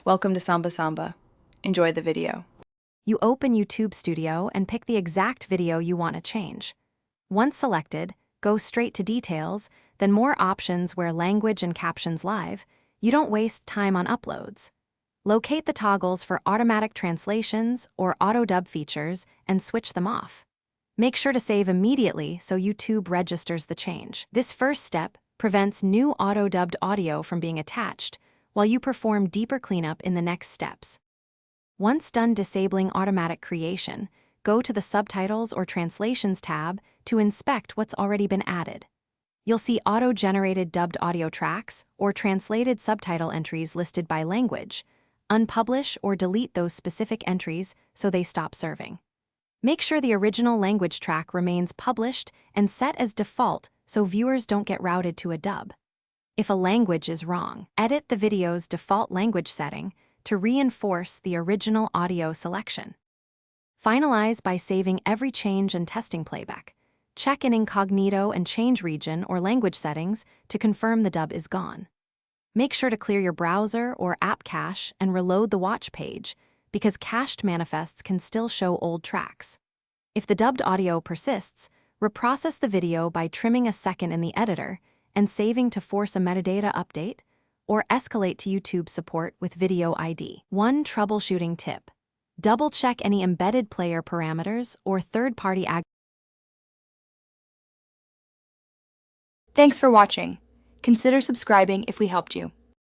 Welcome to Samba Samba. Enjoy the video. You open YouTube Studio and pick the exact video you want to change. Once selected, go straight to Details, then More Options where Language and Captions Live. You don't waste time on uploads. Locate the toggles for automatic translations or auto-dub features and switch them off. Make sure to save immediately so YouTube registers the change. This first step prevents new auto-dubbed audio from being attached, while you perform deeper cleanup in the next steps. Once done disabling automatic creation, go to the Subtitles or Translations tab to inspect what's already been added. You'll see auto-generated dubbed audio tracks or translated subtitle entries listed by language. Unpublish or delete those specific entries so they stop serving. Make sure the original language track remains published and set as default so viewers don't get routed to a dub. If a language is wrong, edit the video's default language setting to reinforce the original audio selection. Finalize by saving every change and testing playback. Check in incognito and change region or language settings to confirm the dub is gone. Make sure to clear your browser or app cache and reload the watch page, because cached manifests can still show old tracks. If the dubbed audio persists, reprocess the video by trimming a second in the editor and saving to force a metadata update, or escalate to YouTube support with Video ID. One troubleshooting tip: double-check any embedded player parameters or third-party Thanks for watching. Consider subscribing if we helped you.